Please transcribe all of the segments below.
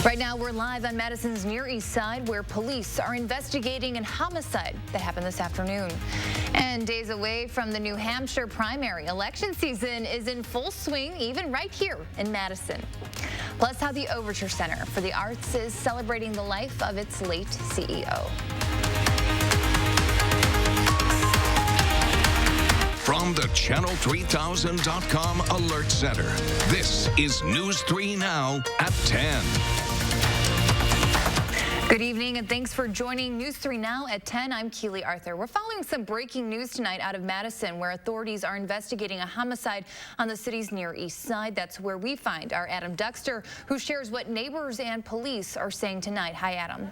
Right now, we're live on Madison's Near East Side, where police are investigating a homicide that happened this afternoon. And days away from the New Hampshire primary, election season is in full swing, even right here in Madison. Plus, how the Overture Center for the Arts is celebrating the life of its late CEO. From the Channel3000.com Alert Center, this is News 3 Now at 10. Good evening and thanks for joining News 3 Now at 10. I'm Keely Arthur. We're following some breaking news tonight out of Madison, where authorities are investigating a homicide on the city's Near East Side. That's where we find our Adam Duxter, who shares what neighbors and police are saying tonight. Hi, Adam.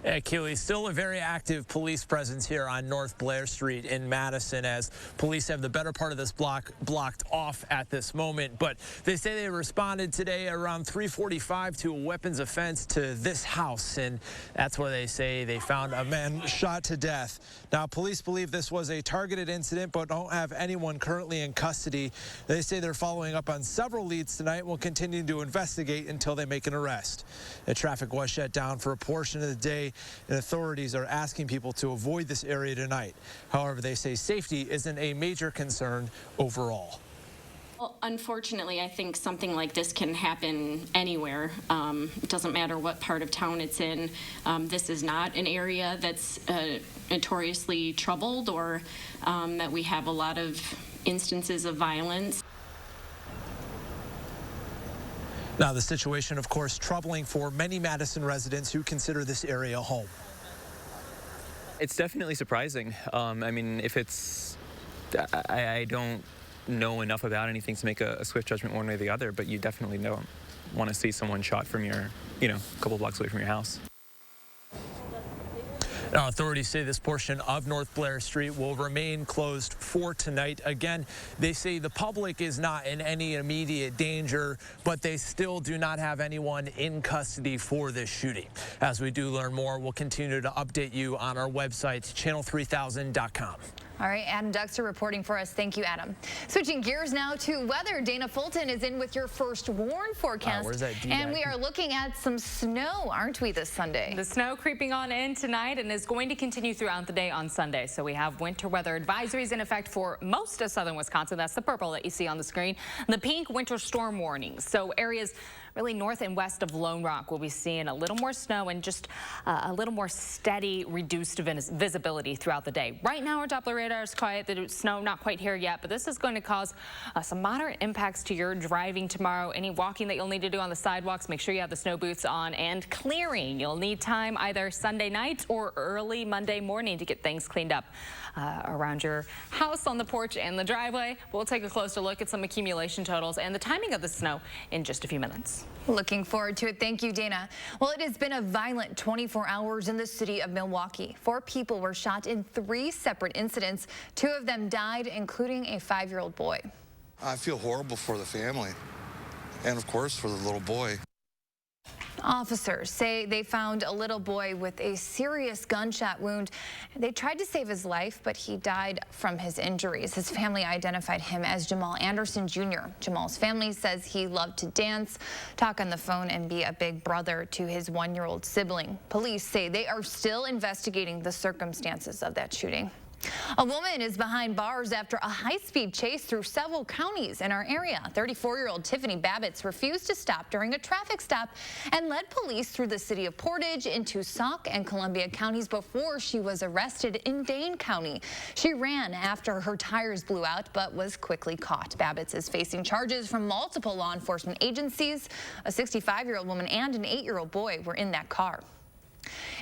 Yeah, Keely, still a very active police presence here on North Blair Street in Madison, as police have the better part of this block blocked off at this moment. But they say they responded today around 3:45 to a weapons offense to this house, and that's where they say they found a man shot to death. Now, police believe this was a targeted incident, but don't have anyone currently in custody. They say they're following up on several leads tonight and will continue to investigate until they make an arrest. The traffic was shut down for a portion of the day, and authorities are asking people to avoid this area tonight. However, they say safety isn't a major concern overall. Well, unfortunately, I think something like this can happen anywhere. It doesn't matter what part of town it's in. This is not an area that's notoriously troubled, or that we have a lot of instances of violence. Now, the situation, of course, troubling for many Madison residents who consider this area home. It's definitely surprising. I mean, if it's, I don't know enough about anything to make a swift judgment one way or the other, but you definitely don't want to see someone shot from your, a couple blocks away from your house. Now, authorities say this portion of North Blair Street will remain closed for tonight. Again, they say the public is not in any immediate danger, but they still do not have anyone in custody for this shooting. As we do learn more, we'll continue to update you on our website, channel3000.com. All right, Adam Duxter reporting for us. Thank you, Adam. Switching gears now to weather. Dana Fulton is in with your first warn forecast. Where's that D? And we are looking at some snow, aren't we, this Sunday? The snow creeping on in tonight and is going to continue throughout the day on Sunday. So we have winter weather advisories in effect for most of southern Wisconsin. That's the purple that you see on the screen. The pink, winter storm warnings. So areas really north and west of Lone Rock will be seeing a little more snow and just a little more steady, reduced visibility throughout the day. Right now, our Doppler radar is quiet. The snow not quite here yet, but this is going to cause some moderate impacts to your driving tomorrow. Any walking that you'll need to do on the sidewalks, make sure you have the snow boots on, and clearing. You'll need time either Sunday night or early Monday morning to get things cleaned up around your house, on the porch, and the driveway. We'll take a closer look at some accumulation totals and the timing of the snow in just a few minutes. Looking forward to it. Thank you, Dana. Well, it has been a violent 24 hours in the city of Milwaukee. 4 people were shot in 3 separate incidents. 2 of them died, including a 5-year-old boy. I feel horrible for the family and, of course, for the little boy. Officers say they found a little boy with a serious gunshot wound. They tried to save his life, but he died from his injuries. His family identified him as Jamal Anderson Jr. Jamal's family says he loved to dance, talk on the phone, and be a big brother to his 1-year-old sibling. Police say they are still investigating the circumstances of that shooting. A woman is behind bars after a high-speed chase through several counties in our area. 34-year-old Tiffany Babbitts refused to stop during a traffic stop and led police through the city of Portage into Sauk and Columbia counties before she was arrested in Dane County. She ran after her tires blew out but was quickly caught. Babbitts is facing charges from multiple law enforcement agencies. A 65-year-old woman and an 8-year-old boy were in that car.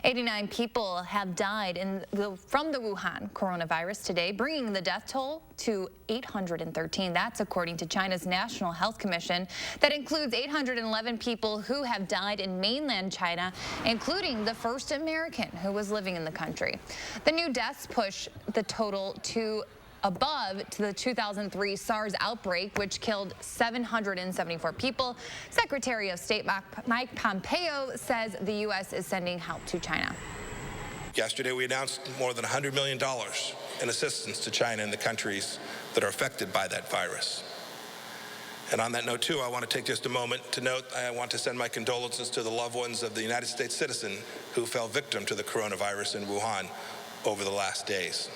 89 people have died from the Wuhan coronavirus today, bringing the death toll to 813. That's according to China's National Health Commission. That includes 811 people who have died in mainland China, including the first American who was living in the country. The new deaths push the total to above to the 2003 SARS outbreak, which killed 774 people. Secretary of State Mike Pompeo says the U.S. is sending help to China. Yesterday, we announced more than $100 million in assistance to China and the countries that are affected by that virus. And on that note, too, I want to take just a moment to note I want to send my condolences to the loved ones of the United States citizen who fell victim to the coronavirus in Wuhan over the last days.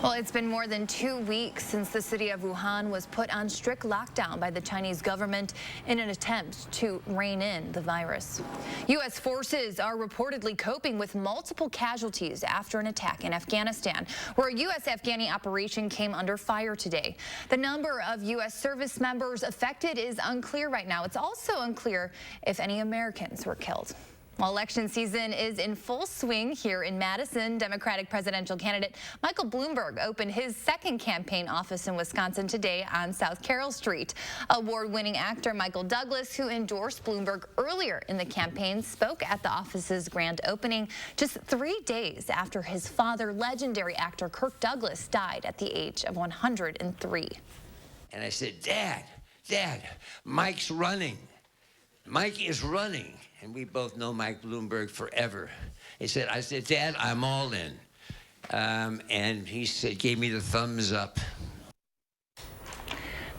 Well, it's been more than 2 weeks since the city of Wuhan was put on strict lockdown by the Chinese government in an attempt to rein in the virus. U.S. forces are reportedly coping with multiple casualties after an attack in Afghanistan, where a U.S. Afghani operation came under fire today. The number of U.S. service members affected is unclear right now. It's also unclear if any Americans were killed. Well, election season is in full swing here in Madison. Democratic presidential candidate Michael Bloomberg opened his second campaign office in Wisconsin today on South Carroll Street. Award-winning actor Michael Douglas, who endorsed Bloomberg earlier in the campaign, spoke at the office's grand opening just 3 days after his father, legendary actor Kirk Douglas, died at the age of 103. And I said, Dad, Mike's running. Mike is running. And we both know Mike Bloomberg forever. I said, Dad, I'm all in. And he said, gave me the thumbs up.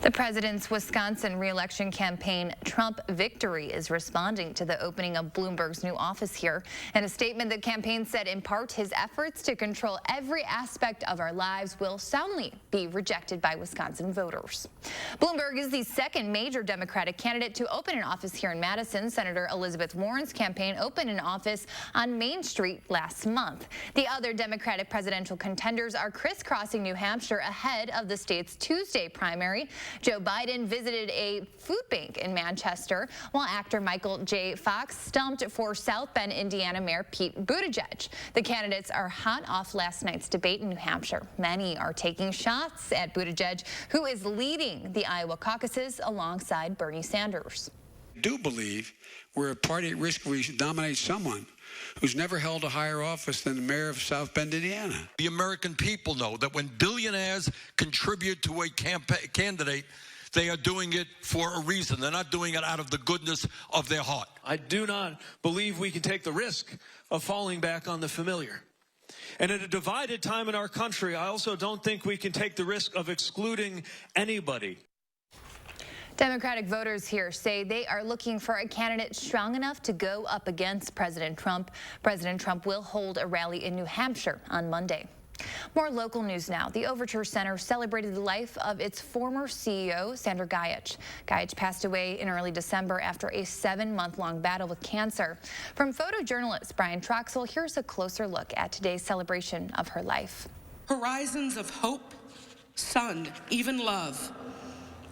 The president's Wisconsin re-election campaign, Trump Victory, is responding to the opening of Bloomberg's new office here. In a statement, the campaign said in part his efforts to control every aspect of our lives will soundly be rejected by Wisconsin voters. Bloomberg is the second major Democratic candidate to open an office here in Madison. Senator Elizabeth Warren's campaign opened an office on Main Street last month. The other Democratic presidential contenders are crisscrossing New Hampshire ahead of the state's Tuesday primary. Joe Biden visited a food bank in Manchester, while actor Michael J. Fox stumped for South Bend, Indiana Mayor Pete Buttigieg. The candidates are hot off last night's debate in New Hampshire. Many are taking shots at Buttigieg, who is leading the Iowa caucuses alongside Bernie Sanders. I do believe we're a party at risk where we should nominate someone who's never held a higher office than the mayor of South Bend, Indiana. The American people know that when billionaires contribute to a candidate, they are doing it for a reason. They're not doing it out of the goodness of their heart. I do not believe we can take the risk of falling back on the familiar. And at a divided time in our country, I also don't think we can take the risk of excluding anybody. Democratic voters here say they are looking for a candidate strong enough to go up against President Trump. President Trump will hold a rally in New Hampshire on Monday. More local news now. The Overture Center celebrated the life of its former CEO, Sandra Gajich. Gajich passed away in early December after a 7-month-long battle with cancer. From photojournalist Brian Troxel, here's a closer look at today's celebration of her life. Horizons of hope, sun, even love.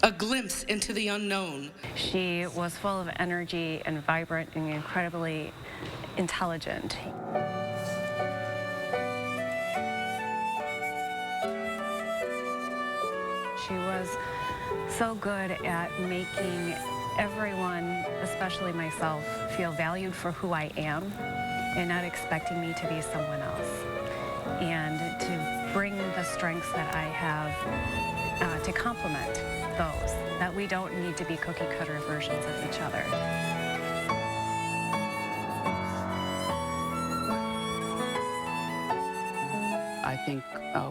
A glimpse into the unknown. She was full of energy and vibrant and incredibly intelligent. She was so good at making everyone, especially myself, feel valued for who I am and not expecting me to be someone else. And to bring the strengths that I have to complement those, that we don't need to be cookie-cutter versions of each other. I think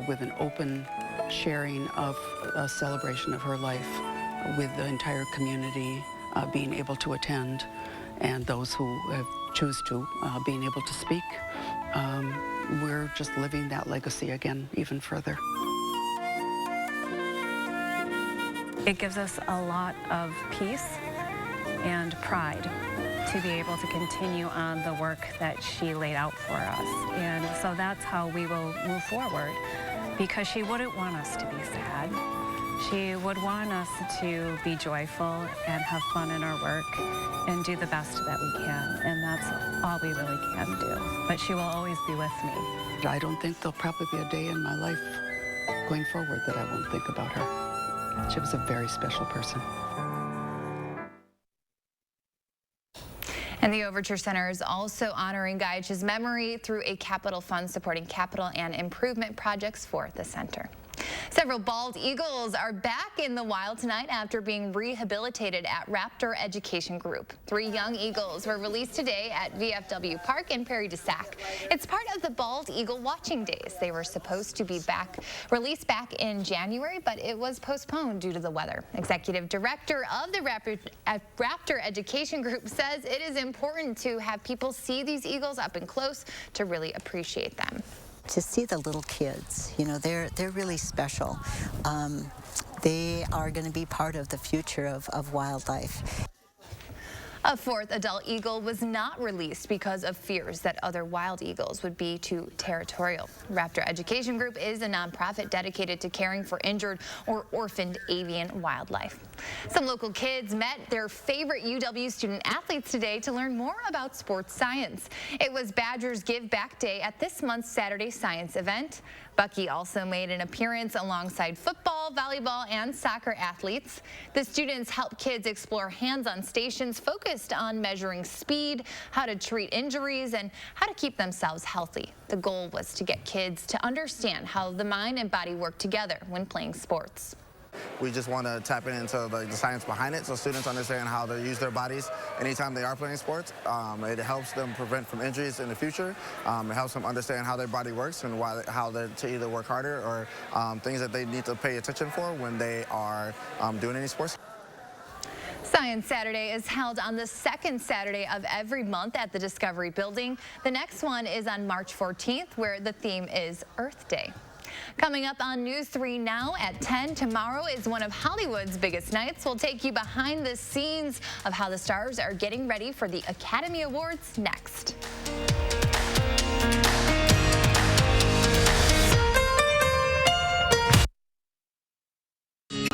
with an open sharing of a celebration of her life, with the entire community being able to attend, and those who choose to being able to speak, we're just living that legacy again even further. It gives us a lot of peace and pride to be able to continue on the work that she laid out for us. And so that's how we will move forward, because she wouldn't want us to be sad. She would want us to be joyful and have fun in our work and do the best that we can. And that's all we really can do. But she will always be with me. I don't think there'll probably be a day in my life going forward that I won't think about her. She was a very special person. And the Overture Center is also honoring Gajich's memory through a capital fund supporting capital and improvement projects for the center. Several bald eagles are back in the wild tonight after being rehabilitated at Raptor Education Group. 3 young eagles were released today at VFW Park in Prairie du Sac. It's part of the Bald Eagle Watching Days. They were supposed to be released back in January, but it was postponed due to the weather. Executive Director of the Raptor Education Group says it is important to have people see these eagles up and close to really appreciate them. To see the little kids, you know, they're really special. They are going to be part of the future of wildlife. A 4th adult eagle was not released because of fears that other wild eagles would be too territorial. Raptor Education Group is a nonprofit dedicated to caring for injured or orphaned avian wildlife. Some local kids met their favorite UW student athletes today to learn more about sports science. It was Badgers Give Back Day at this month's Saturday Science event. Bucky also made an appearance alongside football, volleyball, and soccer athletes. The students helped kids explore hands-on stations focused on measuring speed, how to treat injuries, and how to keep themselves healthy. The goal was to get kids to understand how the mind and body work together when playing sports. We just want to tap into the science behind it so students understand how to use their bodies anytime they are playing sports. It helps them prevent from injuries in the future. It helps them understand how their body works and how to either work harder or things that they need to pay attention for when they are doing any sports. Science Saturday is held on the 2nd Saturday of every month at the Discovery Building. The next one is on March 14th, where the theme is Earth Day. Coming up on News 3 Now at 10, tomorrow is one of Hollywood's biggest nights. We'll take you behind the scenes of how the stars are getting ready for the Academy Awards next.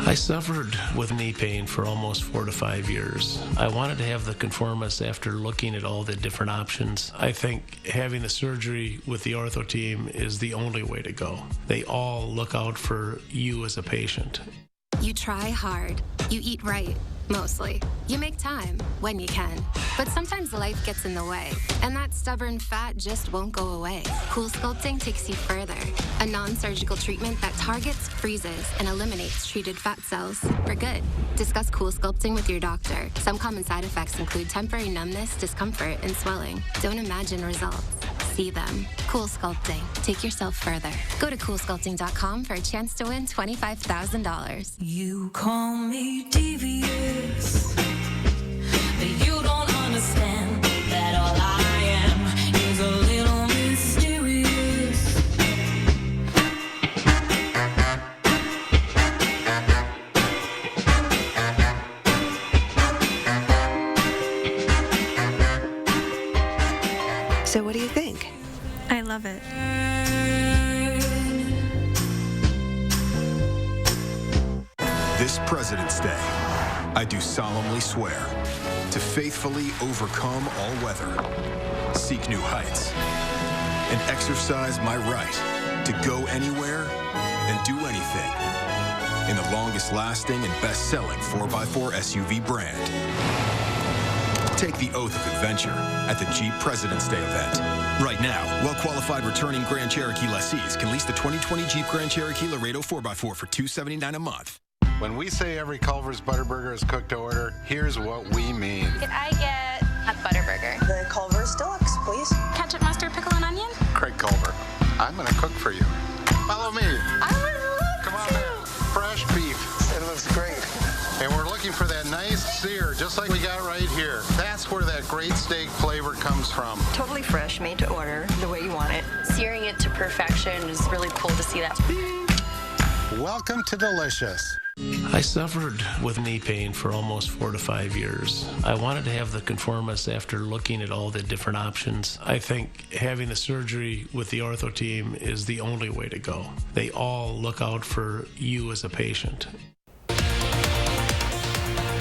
I suffered with knee pain for almost 4 to 5 years. I wanted to have the conformis after looking at all the different options. I think having the surgery with the ortho team is the only way to go. They all look out for you as a patient. You try hard. You eat right, mostly. You make time when you can. But sometimes life gets in the way, and that stubborn fat just won't go away. Cool Sculpting takes you further. A non-surgical treatment that targets, freezes, and eliminates treated fat cells for good. Discuss Cool Sculpting with your doctor. Some common side effects include temporary numbness, discomfort, and swelling. Don't imagine results. See them. Cool Sculpting. Take yourself further. Go to CoolSculpting.com for a chance to win $25,000. You call me devious, but you don't understand that all I am is a little mysterious. So what do you think? I love it. This President's Day, I do solemnly swear to faithfully overcome all weather, seek new heights, and exercise my right to go anywhere and do anything in the longest-lasting and best-selling 4x4 SUV brand. Take the oath of adventure at the Jeep President's Day event. Right now, well-qualified returning Grand Cherokee lessees can lease the 2020 Jeep Grand Cherokee Laredo 4x4 for $279 a month. When we say every Culver's Butterburger is cooked to order, here's what we mean. Can I get a Butterburger? The Culver's Deluxe, please. Ketchup, mustard, pickle, and onion? Craig Culver, I'm going to cook for you. Follow me. I would love Come on to. there. Fresh beef. It looks great. And we're looking for that nice sear, just like we got right here. That's where that great steak flavor comes from. Totally fresh, made to order, the way you want it. Searing it to perfection is really cool to see that. Welcome to Delicious. I suffered with knee pain for almost 4 to 5 years. I wanted to have the conformis after looking at all the different options. I think having the surgery with the ortho team is the only way to go. They all look out for you as a patient.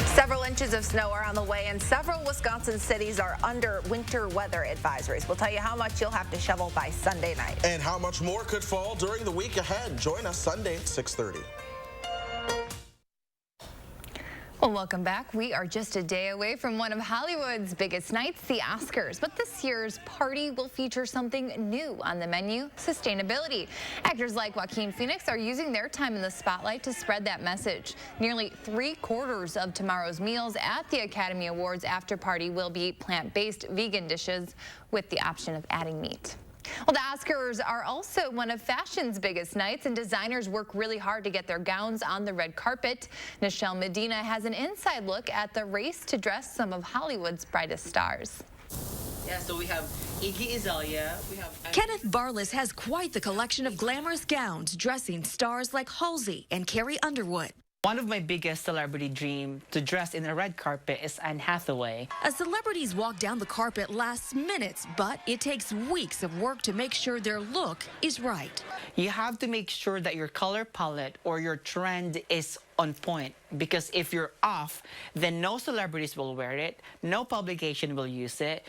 Several inches of snow are on the way, and several Wisconsin cities are under winter weather advisories. We'll tell you how much you'll have to shovel by Sunday night. And how much more could fall during the week ahead. Join us Sunday at 6:30. Well, welcome back. We are just a day away from one of Hollywood's biggest nights, the Oscars. But this year's party will feature something new on the menu: sustainability. Actors like Joaquin Phoenix are using their time in the spotlight to spread that message. Nearly 3/4 of tomorrow's meals at the Academy Awards after party will be plant-based vegan dishes with the option of adding meat. Well, the Oscars are also one of fashion's biggest nights, and designers work really hard to get their gowns on the red carpet. Nichelle Medina has an inside look at the race to dress some of Hollywood's brightest stars. Yeah, so we have Iggy Azalea. Kenneth Barlas has quite the collection of glamorous gowns, dressing stars like Halsey and Carrie Underwood. One of my biggest celebrity dreams to dress in a red carpet is Anne Hathaway. As celebrities walk down the carpet lasts minutes, but it takes weeks of work to make sure their look is right. You have to make sure that your color palette or your trend is on point, because if you're off, then no celebrities will wear it, no publication will use it.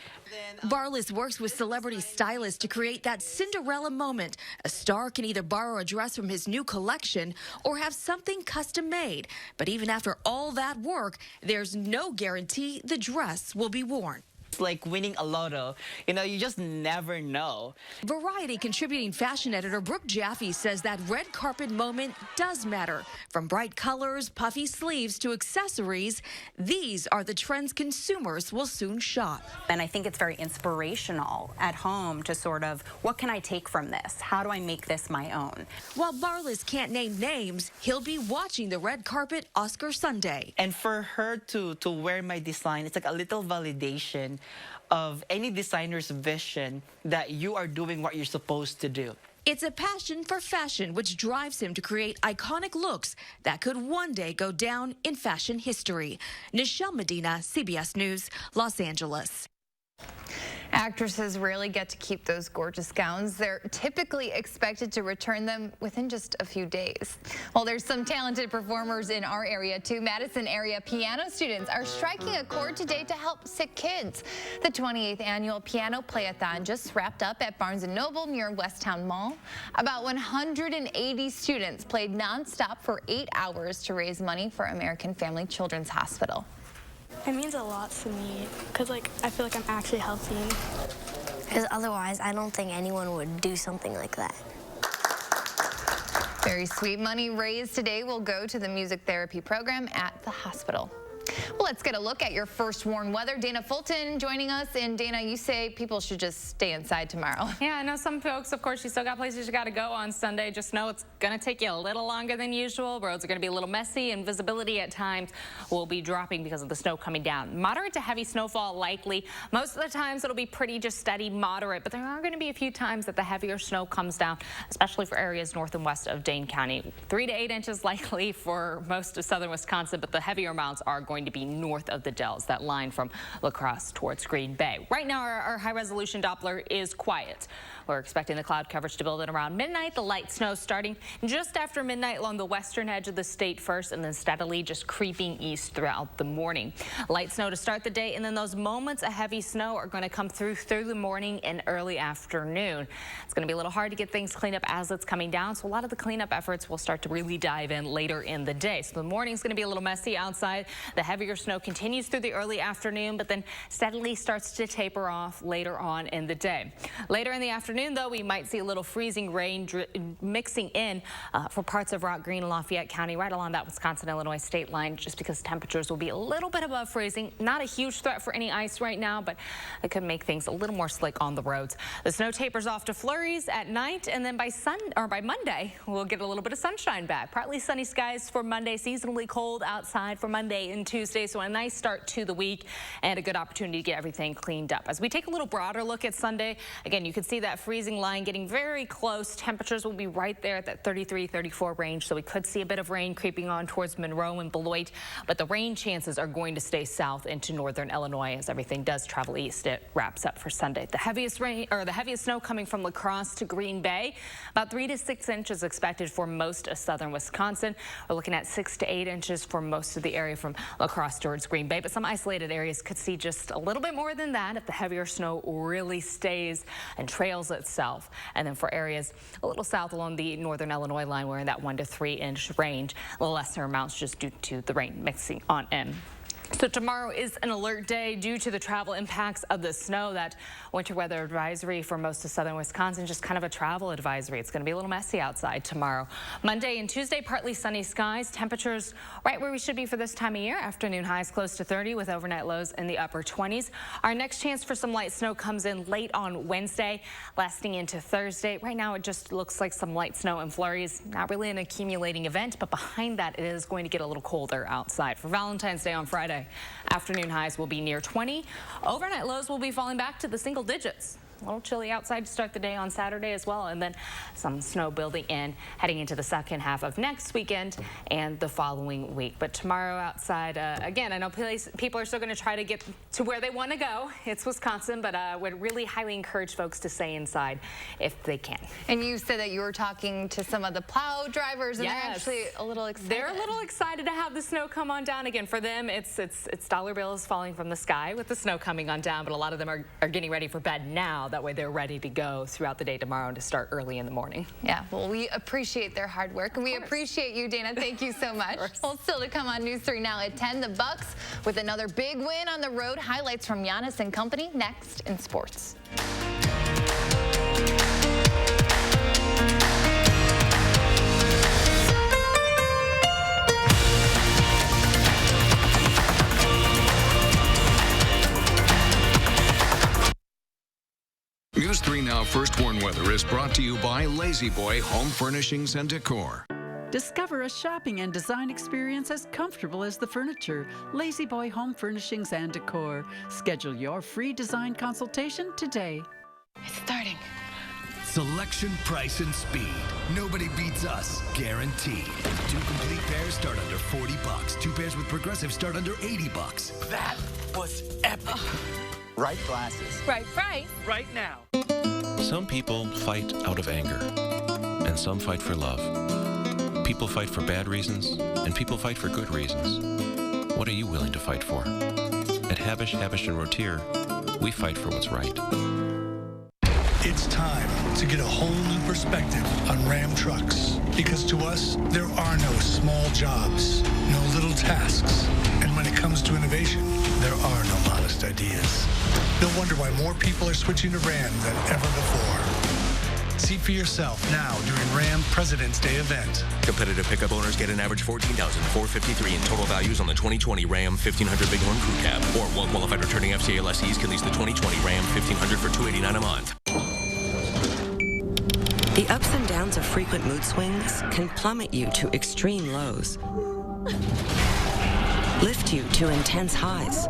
Barlas works with celebrity stylists to create that Cinderella moment. A star can either borrow a dress from his new collection or have something custom made. But even after all that work, there's no guarantee the dress will be worn. It's like winning a lotto. You know, you just never know. Variety contributing fashion editor Brooke Jaffe says that red carpet moment does matter. From bright colors, puffy sleeves to accessories, these are the trends consumers will soon shop. And I think it's very inspirational at home to sort of, what can I take from this? How do I make this my own? While Barlas can't name names, he'll be watching the red carpet Oscar Sunday. And for her to wear my design, it's like a little validation of any designer's vision that you are doing what you're supposed to do. It's a passion for fashion which drives him to create iconic looks that could one day go down in fashion history. Nichelle Medina, CBS News, Los Angeles. Actresses rarely get to keep those gorgeous gowns. They're typically expected to return them within just a few days. Well, there's some talented performers in our area too. Madison area piano students are striking a chord today to help sick kids. The 28th annual piano play-a-thon just wrapped up at Barnes & Noble near Westtown Mall. About 180 students played nonstop for 8 hours to raise money for American Family Children's Hospital. It means a lot to me because, I feel like I'm actually helping. Because otherwise, I don't think anyone would do something like that. Very sweet. Money raised today will go to the music therapy program at the hospital. Well, let's get a look at your first warn weather. Dana Fulton joining us. And Dana, you say people should just stay inside tomorrow. Yeah, I know some folks, of course, you still got places you got to go on Sunday. Just know it's going to take you a little longer than usual. Roads are going to be a little messy, and visibility at times will be dropping because of the snow coming down. Moderate to heavy snowfall likely. Most of the times it'll be pretty just steady, moderate, but there are going to be a few times that the heavier snow comes down, especially for areas north and west of Dane County. 3 to 8 inches likely for most of southern Wisconsin, but the heavier amounts are going to be north of the Dells, that line from La Crosse towards Green Bay. Right now, our high-resolution Doppler is quiet. We're expecting the cloud coverage to build at around midnight. The light snow starting just after midnight along the western edge of the state first, and then steadily just creeping east throughout the morning. Light snow to start the day, and then those moments of heavy snow are going to come through the morning and early afternoon. It's going to be a little hard to get things cleaned up as it's coming down, so a lot of the cleanup efforts will start to really dive in later in the day. So the morning's going to be a little messy outside. The heavier snow continues through the early afternoon, but then steadily starts to taper off later on in the day. Later in the afternoon, though, we might see a little freezing rain mixing in for parts of Rock Green and Lafayette County, right along that Wisconsin-Illinois state line, just because temperatures will be a little bit above freezing. Not a huge threat for any ice right now, but it could make things a little more slick on the roads. The snow tapers off to flurries at night, and then by Monday, we'll get a little bit of sunshine back. Partly sunny skies for Monday, seasonally cold outside for Monday and Tuesday, so a nice start to the week and a good opportunity to get everything cleaned up. As we take a little broader look at Sunday, again, you can see that freezing line getting very close. Temperatures will be right there at that 33-34 range, so we could see a bit of rain creeping on towards Monroe and Beloit, but the rain chances are going to stay south into northern Illinois as everything does travel east. It wraps up for Sunday. The heaviest rain, or the heaviest snow, coming from La Crosse to Green Bay. About 3 to 6 inches expected for most of southern Wisconsin. We're looking at 6 to 8 inches for most of the area from La Crosse across towards Green Bay, but some isolated areas could see just a little bit more than that if the heavier snow really stays and trails itself. And then for areas a little south along the northern Illinois line, we're in that 1 to 3 inch range, lesser amounts just due to the rain mixing on in. So tomorrow is an alert day due to the travel impacts of the snow. That winter weather advisory for most of southern Wisconsin, just kind of a travel advisory. It's going to be a little messy outside tomorrow. Monday and Tuesday, partly sunny skies. Temperatures right where we should be for this time of year. Afternoon highs close to 30 with overnight lows in the upper 20s. Our next chance for some light snow comes in late on Wednesday, lasting into Thursday. Right now, it just looks like some light snow and flurries. Not really an accumulating event, but behind that, it is going to get a little colder outside. For Valentine's Day on Friday, afternoon highs will be near 20. Overnight lows will be falling back to the single digits. A little chilly outside to start the day on Saturday as well, and then some snow building in heading into the second half of next weekend and the following week. But tomorrow outside, again, I know people are still going to try to get to where they want to go. It's Wisconsin, but would really highly encourage folks to stay inside if they can. And you said that you were talking to some of the plow drivers, and yes, they're actually a little excited. They're a little excited to have the snow come on down again. For them, it's dollar bills falling from the sky with the snow coming on down, but a lot of them are getting ready for bed now. That way they're ready to go throughout the day tomorrow and to start early in the morning. Yeah, well, we appreciate their hard work, and we appreciate you, Dana. Thank you so much. Well, still to come on News 3 now at 10, the Bucks with another big win on the road. Highlights from Giannis and company next in sports. News 3 Now First Warn Weather is brought to you by Lazy Boy Home Furnishings and Decor. Discover a shopping and design experience as comfortable as the furniture. Lazy Boy Home Furnishings and Decor. Schedule your free design consultation today. It's starting. Selection, price, and speed. Nobody beats us, guaranteed. 2 complete pairs start under $40. 2 pairs with Progressive start under $80. That was epic. Right glasses. Right price. Right now. Some people fight out of anger, and some fight for love. People fight for bad reasons, and people fight for good reasons. What are you willing to fight for? At Habish, & Rotier, we fight for what's right. It's time to get a whole new perspective on Ram trucks, because to us, there are no small jobs, no little tasks, and when it comes to innovation, there are no modest ideas. You'll wonder why more people are switching to Ram than ever before. See for yourself now during Ram President's Day event. Competitive pickup owners get an average $14,453 in total values on the 2020 Ram 1500 Bighorn Crew Cab, or well-qualified returning FCA lessees can lease the 2020 Ram 1500 for $289 a month. The ups and downs of frequent mood swings can plummet you to extreme lows, lift you to intense highs,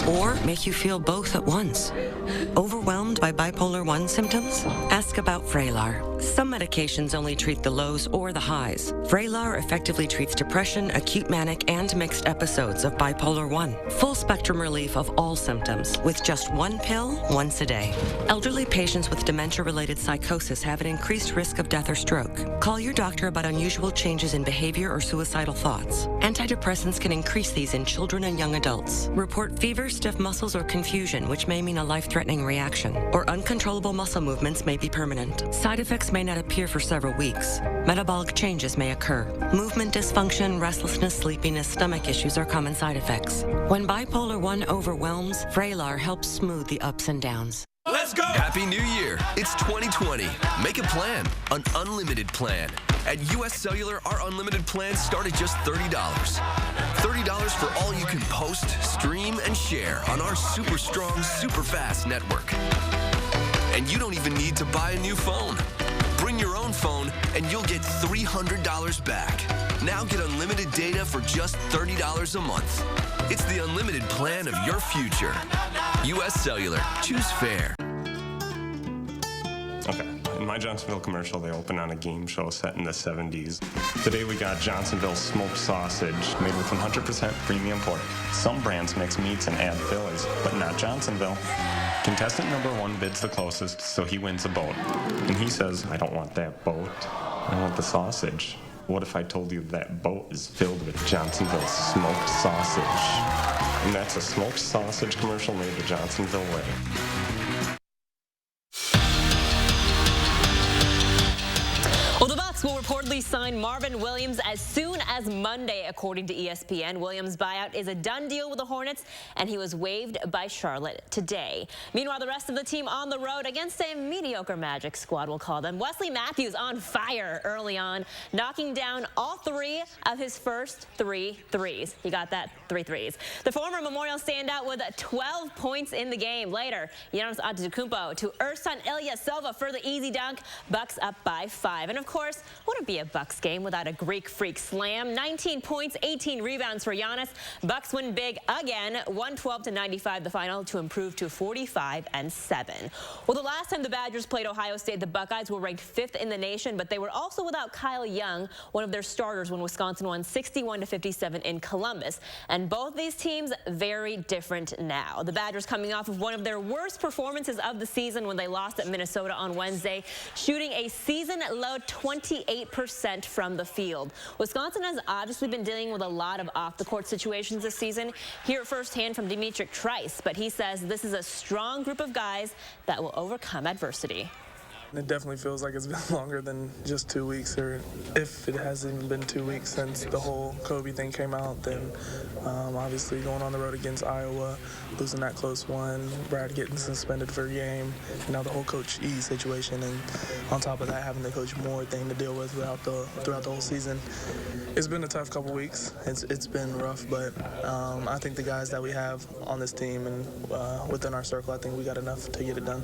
or make you feel both at once. Overwhelmed by bipolar 1 symptoms? Ask about Vraylar. Some medications only treat the lows or the highs. Vraylar effectively treats depression, acute manic, and mixed episodes of bipolar 1. Full spectrum relief of all symptoms with just 1 pill once a day. Elderly patients with dementia-related psychosis have an increased risk of death or stroke. Call your doctor about unusual changes in behavior or suicidal thoughts. Antidepressants can increase these in children and young adults. Report fever, stiff muscles, or confusion, which may mean a life-threatening reaction. Or uncontrollable muscle movements may be permanent. Side effects may not appear for several weeks. Metabolic changes may occur. Movement dysfunction, restlessness, sleepiness, stomach issues are common side effects. When bipolar 1 overwhelms, Vraylar helps smooth the ups and downs. Let's go! Happy New Year! It's 2020. Make a plan, an unlimited plan. At U.S. Cellular, our unlimited plans start at just $30. $30 for all you can post, stream, and share on our super strong, super fast network. And you don't even need to buy a new phone. Bring your own phone and you'll get $300 back. Now get unlimited data for just $30 a month. It's the unlimited plan of your future. U.S. Cellular. Choose fair. Okay, in my Johnsonville commercial, they opened on a game show set in the 70s. Today we got Johnsonville smoked sausage made with 100% premium pork. Some brands mix meats and add fillers, but not Johnsonville. Contestant number 1 bids the closest, so he wins a boat. And he says, I don't want that boat, I want the sausage. What if I told you that boat is filled with Johnsonville smoked sausage? And that's a smoked sausage commercial made the Johnsonville way. Well, the Bucks will reportedly sign Marvin Williams as soon as Monday, according to ESPN. Williams' buyout is a done deal with the Hornets, and he was waived by Charlotte today. Meanwhile, the rest of the team on the road against a mediocre Magic squad, we'll call them. Wesley Matthews on fire early on, knocking down all 3 of his first 3 threes. He got that, 3 threes. The former Memorial standout with 12 points in the game. Later, Giannis Antetokounmpo to Ersan Ilyasova for the easy dunk. Bucks up by 5. And of course, wouldn't be a Bucks game without a Greek freak slam. 19 points, 18 rebounds for Giannis. Bucks win big again, 112-95 the final to improve to 45-7. Well, the last time the Badgers played Ohio State, the Buckeyes were ranked 5th in the nation, but they were also without Kyle Young, one of their starters, when Wisconsin won 61-57 in Columbus. And both these teams very different now. The Badgers coming off of one of their worst performances of the season when they lost at Minnesota on Wednesday, shooting a season-low 28% from the field. Wisconsin has obviously been dealing with a lot of off-the-court situations this season. Hear it firsthand from Dimitri Trice, but he says this is a strong group of guys that will overcome adversity. It definitely feels like it's been longer than just 2 weeks, or if it hasn't even been 2 weeks since the whole Kobe thing came out, then obviously going on the road against Iowa, losing that close one, Brad getting suspended for a game, and now the whole Coach E situation, and on top of that, having the Coach Moore thing to deal with throughout the whole season. It's been a tough couple weeks. It's been rough, but I think the guys that we have on this team and within our circle, I think we got enough to get it done.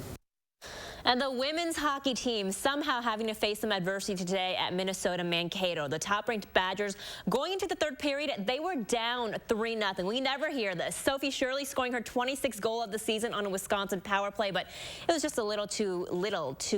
And the women's hockey team somehow having to face some adversity today at Minnesota Mankato. The top-ranked Badgers going into the third period, they were down 3-0. We never hear this. Sophie Shirley scoring her 26th goal of the season on a Wisconsin power play, but it was just a little too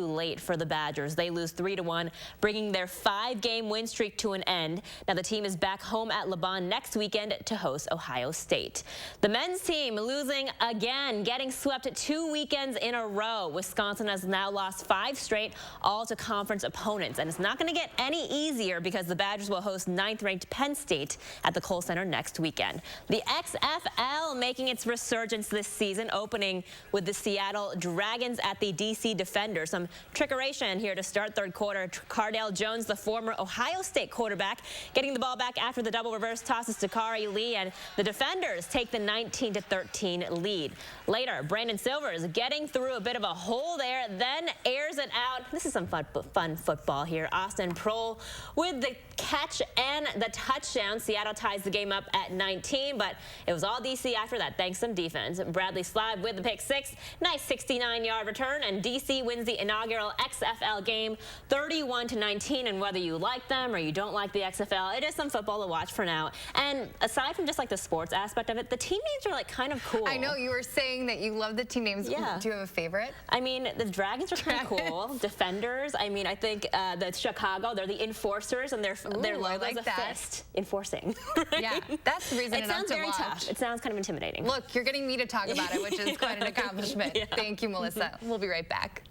late for the Badgers. They lose 3-1, bringing their 5-game win streak to an end. Now the team is back home at LeBron next weekend to host Ohio State. The men's team losing again, getting swept 2 weekends in a row. Wisconsin has now lost 5 straight, all to conference opponents. And it's not going to get any easier because the Badgers will host 9th-ranked Penn State at the Kohl Center next weekend. The XFL making its resurgence this season, opening with the Seattle Dragons at the DC Defenders. Some trickeration here to start third quarter. Cardale Jones, the former Ohio State quarterback, getting the ball back after the double reverse tosses to Kari Lee, and the Defenders take the 19-13 lead. Later, Brandon Silvers getting through a bit of a hole there, then airs it out. This is some fun football here. Austin Prohl with the catch and the touchdown. Seattle ties the game up at 19, but it was all DC after that, thanks to some defense. Bradley Slav with the pick 6. Nice 69-yard return, and DC wins the inaugural XFL game 31-19. And whether you like them or you don't like the XFL, it is some football to watch for now. And aside from just like the sports aspect of it, the team names are like kind of cool. I know you were saying that you love the team names. Yeah. Do you have a favorite? I mean, the Dragons are kind of cool. Defenders. I mean, I think the Chicago, they're the enforcers, and their logo's like a fist. Enforcing. Right? Yeah, that's the reason it sounds very tough. It sounds kind of intimidating. Look, you're getting me to talk about it, which is quite an accomplishment. Yeah. Thank you, Melissa. We'll be right back.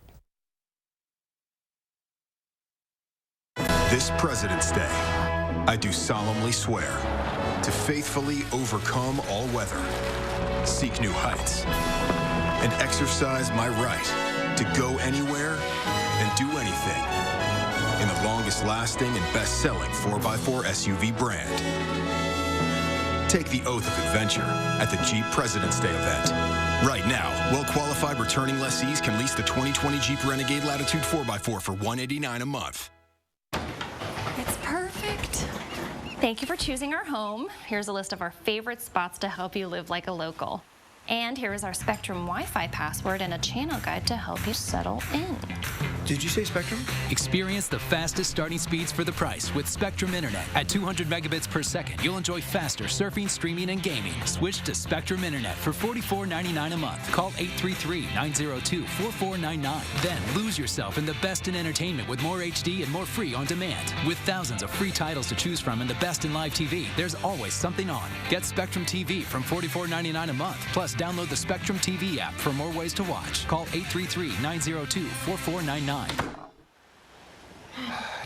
This President's Day, I do solemnly swear to faithfully overcome all weather, seek new heights, and exercise my right to go anywhere and do anything in the longest lasting and best-selling 4x4 SUV brand. Take the oath of adventure at the Jeep President's Day event. Right now, well-qualified returning lessees can lease the 2020 Jeep Renegade Latitude 4x4 for $189 a month. It's perfect. Thank you for choosing our home. Here's a list of our favorite spots to help you live like a local. And here is our Spectrum Wi-Fi password and a channel guide to help you settle in. Did you say Spectrum? Experience the fastest starting speeds for the price with Spectrum Internet. At 200 megabits per second, you'll enjoy faster surfing, streaming, and gaming. Switch to Spectrum Internet for $44.99 a month. Call 833-902-4499. Then lose yourself in the best in entertainment with more HD and more free on demand. With thousands of free titles to choose from and the best in live TV, there's always something on. Get Spectrum TV from $44.99 a month. Plus, download the Spectrum TV app for more ways to watch. Call 833-902-4499.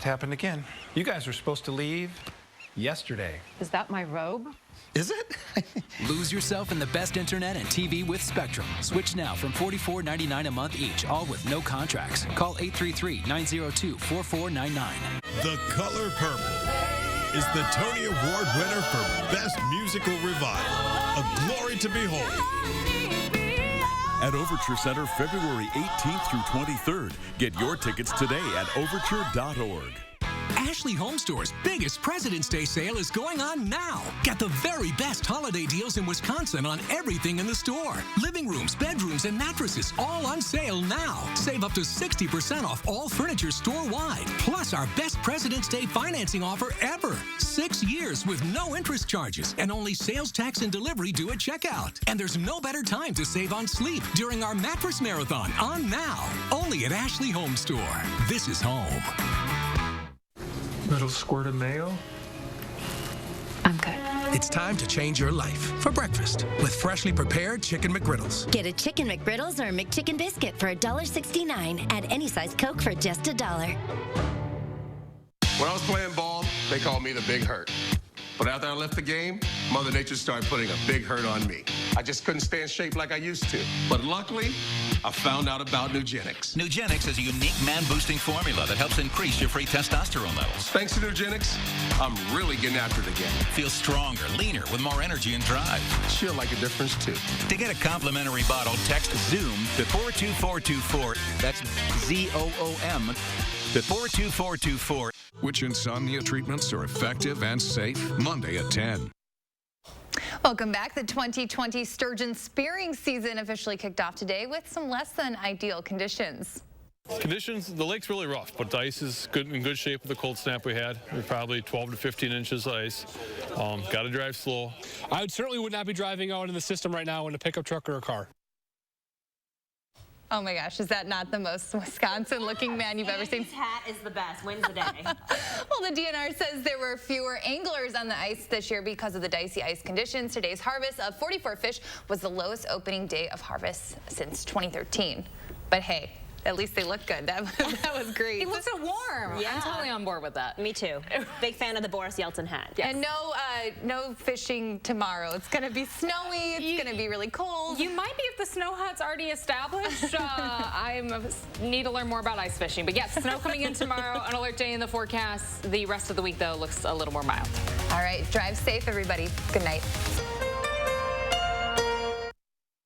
It happened again. You guys were supposed to leave yesterday. Is that my robe? Is it? Lose yourself in the best internet and TV with Spectrum. Switch now from $44.99 a month each, all with no contracts. Call 833-902-4499. The Color Purple is the Tony Award winner for Best Musical Revival. A glory to behold. At Overture Center, February 18th through 23rd. Get your tickets today at overture.org. Ashley Home Store's biggest President's Day sale is going on now. Get the very best holiday deals in Wisconsin on everything in the store. Living rooms, bedrooms, and mattresses all on sale now. Save up to 60% off all furniture store-wide. Plus our best President's Day financing offer ever. 6 years with no interest charges and only sales tax and delivery due at checkout. And there's no better time to save on sleep during our mattress marathon on now. Only at Ashley Home Store. This is home. Little squirt of mayo. I'm good. It's time to change your life for breakfast with freshly prepared Chicken McGriddles. Get a Chicken McGriddles or a McChicken biscuit for $1.69. Add any size Coke for just $1. When I was playing ball, they called me the Big Hurt. But after I left the game, Mother Nature started putting a big hurt on me. I just couldn't stay in shape like I used to. But luckily, I found out about Nugenics. Nugenics is a unique man-boosting formula that helps increase your free testosterone levels. Thanks to Nugenics, I'm really getting after it again. Feel stronger, leaner, with more energy and drive. She'll like a difference, too. To get a complimentary bottle, text ZOOM to 42424. That's ZOOM to 42424. Which insomnia treatments are effective and safe? Monday at 10. Welcome back. The 2020 sturgeon spearing season officially kicked off today with some less than ideal conditions. Conditions, the lake's really rough, but the ice is in good shape with the cold snap we had. We're probably 12 to 15 inches of ice. Got to drive slow. I certainly would not be driving out in the system right now in a pickup truck or a car. Oh my gosh, is that not the most Wisconsin-looking man you've ever seen? His hat is the best, wins the day. Well, the DNR says there were fewer anglers on the ice this year because of the dicey ice conditions. Today's harvest of 44 fish was the lowest opening day of harvest since 2013. But hey, at least they look good. That was great. He looks so warm. Yeah. I'm totally on board with that. Me too. Big fan of the Boris Yeltsin hat. Yes. And no fishing tomorrow. It's going to be snowy. It's going to be really cold. You might be if the snow hut's already established. I need to learn more about ice fishing. But yes, snow coming in tomorrow. An alert day in the forecast. The rest of the week, though, looks a little more mild. All right. Drive safe, everybody. Good night.